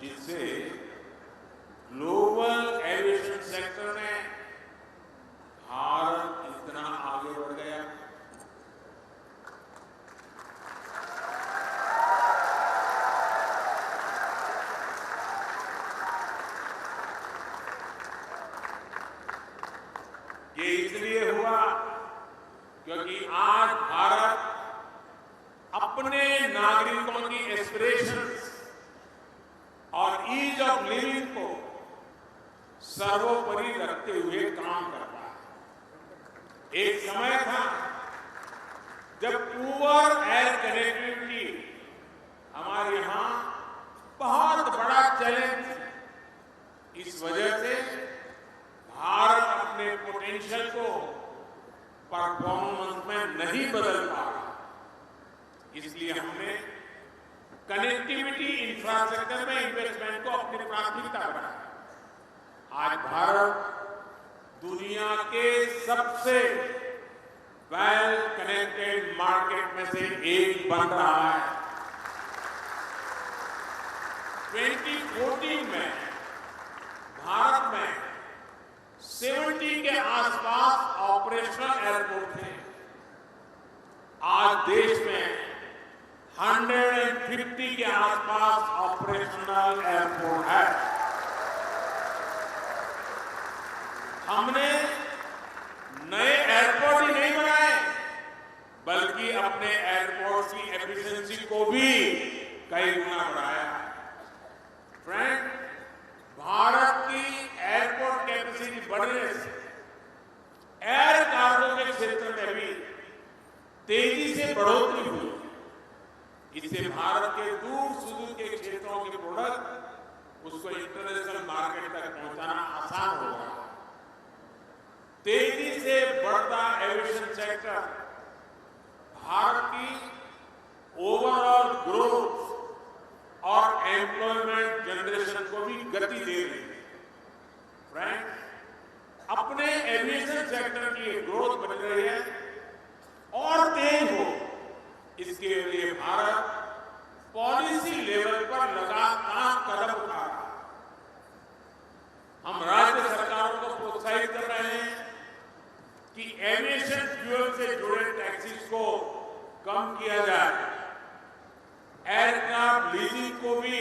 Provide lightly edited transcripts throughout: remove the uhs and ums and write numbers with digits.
जिससे global aviation sector में भारत इतना आगे बढ़ गया। ये इसलिए हुआ क्योंकि आज भारत अपने नागरिकों की एस्पिरेशंस और ईज ऑफ लिविंग को सर्वोपरि रखते हुए काम कर रहा है। एक समय था जब पुअर एयर कनेक्टिविटी हमारे यहां बहुत बड़ा चैलेंज था। इस वजह से भारत अपने पोटेंशियल को परफॉर्मेंस में नहीं बदल पा रहा। इसलिए हमने कनेक्टिविटी इंफ्रास्ट्रक्चर में इन्वेस्टमेंट को अपनी प्राथमिकता बनाया। आज भारत दुनिया के सबसे वेल कनेक्टेड मार्केट में से एक बन रहा है। 2014 में भारत में 70 के आसपास ऑपरेशनल एयरपोर्ट थे। आज देश में 150 के आसपास ऑपरेशनल एयरपोर्ट है। हमने नए एयरपोर्ट ही नहीं बनाए, बल्कि अपने एयरपोर्ट की एफिशिएंसी को भी कई गुना बढ़ाया है। फ्रेंड, भारत की एयरपोर्ट कैपेसिटी बढ़ने से एयर कार्गो के क्षेत्र में भी तेजी से बढ़ोतरी हुई। इससे भारत के दूर सुदूर के क्षेत्रों के प्रोडक्ट उसको इंटरनेशनल मार्केट तक पहुंचाना आसान हो रहा है। तेजी से बढ़ता एविएशन सेक्टर भारत की ओवरऑल ग्रोथ और एम्प्लॉयमेंट जनरेशन को भी गति दे रही है। फ्रेंड्स, अपने एविएशन सेक्टर की ग्रोथ बढ़ रही है और तेज हो, इसके लिए भारत पॉलिसी लेवल पर लगातार कदम उठा रहा है। हम राज्य सरकारों को प्रोत्साहित कर रहे हैं कि एविएशन फ्यूल से जुड़े टैक्सेस को कम किया जाए। एयरक्राफ्ट लीजिंग को भी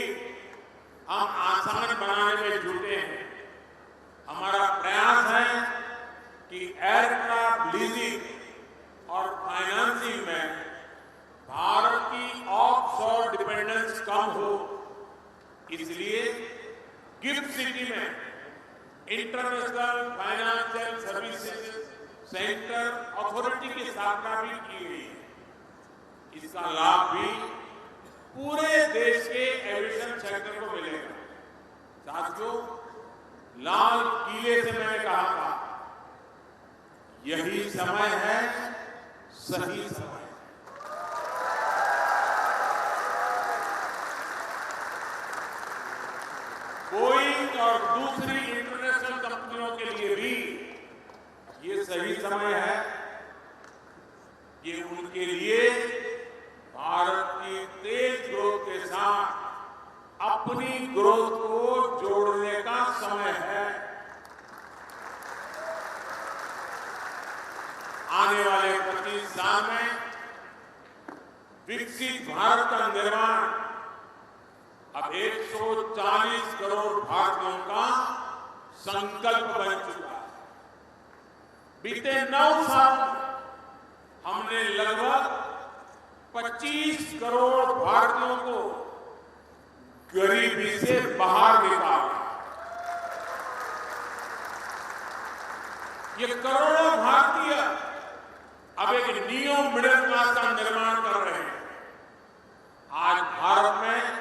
हम आसान बनाने में जुटे हैं। हमारा प्रयास है कि एयरक्राफ्ट लीजिंग और फाइनेंसिंग में भारत की ऑफशोर डिपेंडेंस कम हो। इसलिए गिफ्ट सिटी में international financial services centre authority की स्थापना भी की गई है। इसका लाभ भी पूरे देश के एविएशन सेक्टर को मिलेगा। साथियों, लाल किले से मैंने कहा था, यही समय है, सही समय। बोइंग और दूसरी इंटरनेशनल कंपनियों के लिए भी ये सही समय है। ये उनके लिए भारत की तेज ग्रोथ के साथ अपनी ग्रोथ को जोड़ने का समय है। आने वाले 25 साल में विकसित भारत का निर्माण अब 140 करोड़ भारतीयों का संकल्प बन चुका है। बीते 9 साल हमने लगभग 25 करोड़ भारतीयों को गरीबी से बाहर निकाला। ये करोड़ों भारतीय अब एक नियो मिडिल क्लास का निर्माण कर रहे हैं। आज भारत में